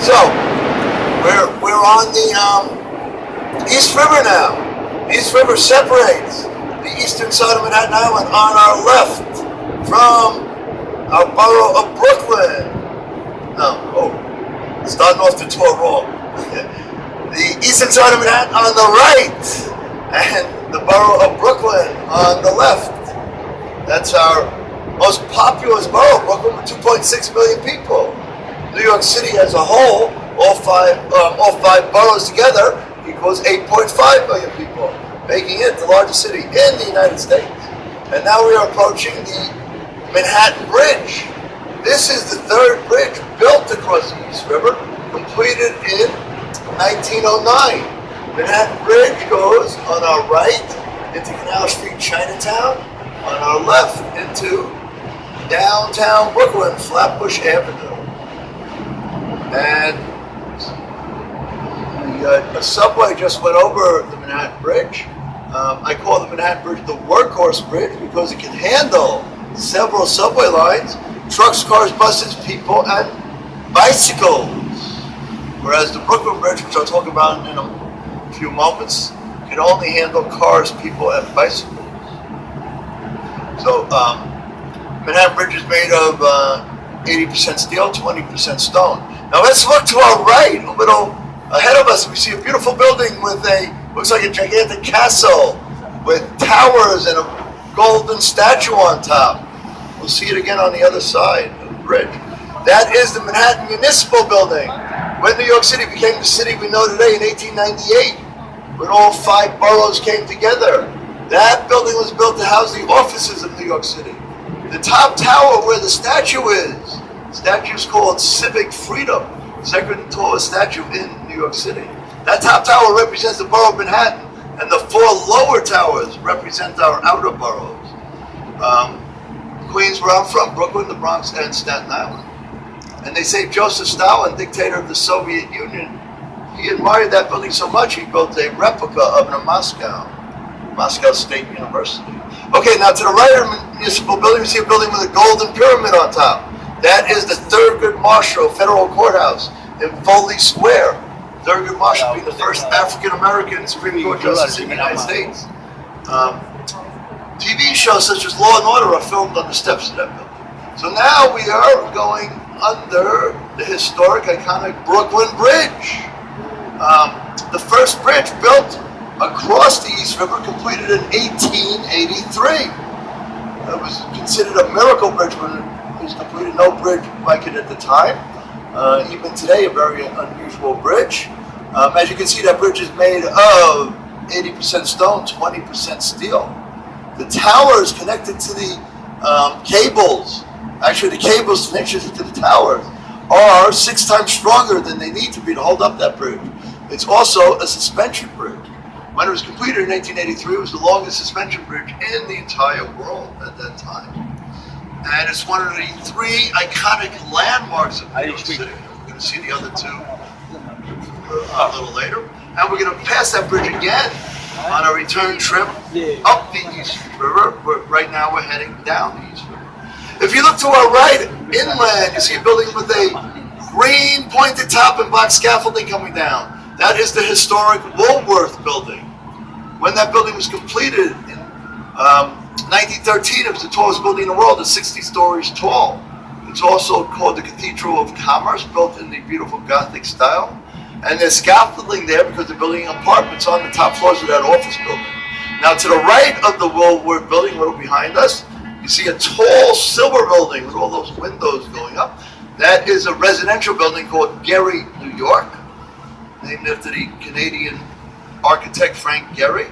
So we're on the East River now. East River separates the eastern side of Manhattan Island on our left from our borough of Brooklyn. Starting off the tour wrong. The eastern side of Manhattan on the right, and the borough of Brooklyn on the left. That's our most populous borough, Brooklyn, with 2.6 million people. New York City as a whole, all five boroughs together, equals 8.5 million people, making it the largest city in the United States. And now we are approaching the Manhattan Bridge. This is the third bridge built across the East River, completed in 1909. Manhattan Bridge goes on our right into Canal Street, Chinatown, on our left into downtown Brooklyn, Flatbush Avenue. And a subway just went over the Manhattan Bridge. I call the Manhattan Bridge the workhorse bridge because it can handle several subway lines, trucks, cars, buses, people, and bicycles. Whereas the Brooklyn Bridge, which I'll talk about in a few moments, can only handle cars, people, and bicycles. So Manhattan Bridge is made of 80% steel, 20% stone. Now let's look to our right, a little ahead of us. We see a beautiful building with looks like a gigantic castle with towers and a golden statue on top. We'll see it again on the other side of the bridge. That is the Manhattan Municipal Building. When New York City became the city we know today in 1898, when all five boroughs came together, that building was built to house the offices of New York City. The top tower where the statue is called Civic Freedom, second tallest statue in New York City. That top tower represents the borough of Manhattan, and the four lower towers represent our outer boroughs. Queens, where I'm from, Brooklyn, the Bronx, and Staten Island. And they say Joseph Stalin, dictator of the Soviet Union, he admired that building so much he built a replica of it in Moscow State University. Okay, now to the right of the municipal building, we see a building with a golden pyramid on top. That is the Thurgood Marshall Federal Courthouse in Foley Square. Thurgood Marshall being the first African-American Supreme Court Justice in the United States. TV shows such as Law and Order are filmed on the steps of that building. So now we are going under the historic, iconic Brooklyn Bridge. The first bridge built across the East River, completed in 1883. It was considered a miracle bridge when it was completed. No bridge like it at the time. Even today, a very unusual bridge. As you can see, that bridge is made of 80% stone, 20% steel. The towers connected to the cables, actually the cables connected to the towers, are 6 times stronger than they need to be to hold up that bridge. It's also a suspension bridge. When it was completed in 1883, it was the longest suspension bridge in the entire world at that time. And it's one of the 3 iconic landmarks of New York City. We're going to see the other 2 a little later. And we're going to pass that bridge again on our return trip up the East River. Right now we're heading down the East River. If you look to our right, inland, you see a building with a green pointed top and black scaffolding coming down. That is the historic Woolworth Building. When that building was completed in 1913, it was the tallest building in the world, it's 60 stories tall. It's also called the Cathedral of Commerce, built in the beautiful Gothic style. And there's scaffolding there because they're building apartments on the top floors of that office building. Now to the right of the Woolworth Building, a little behind us, you see a tall silver building with all those windows going up. That is a residential building called Gehry, New York, named after the Canadian architect Frank Gehry.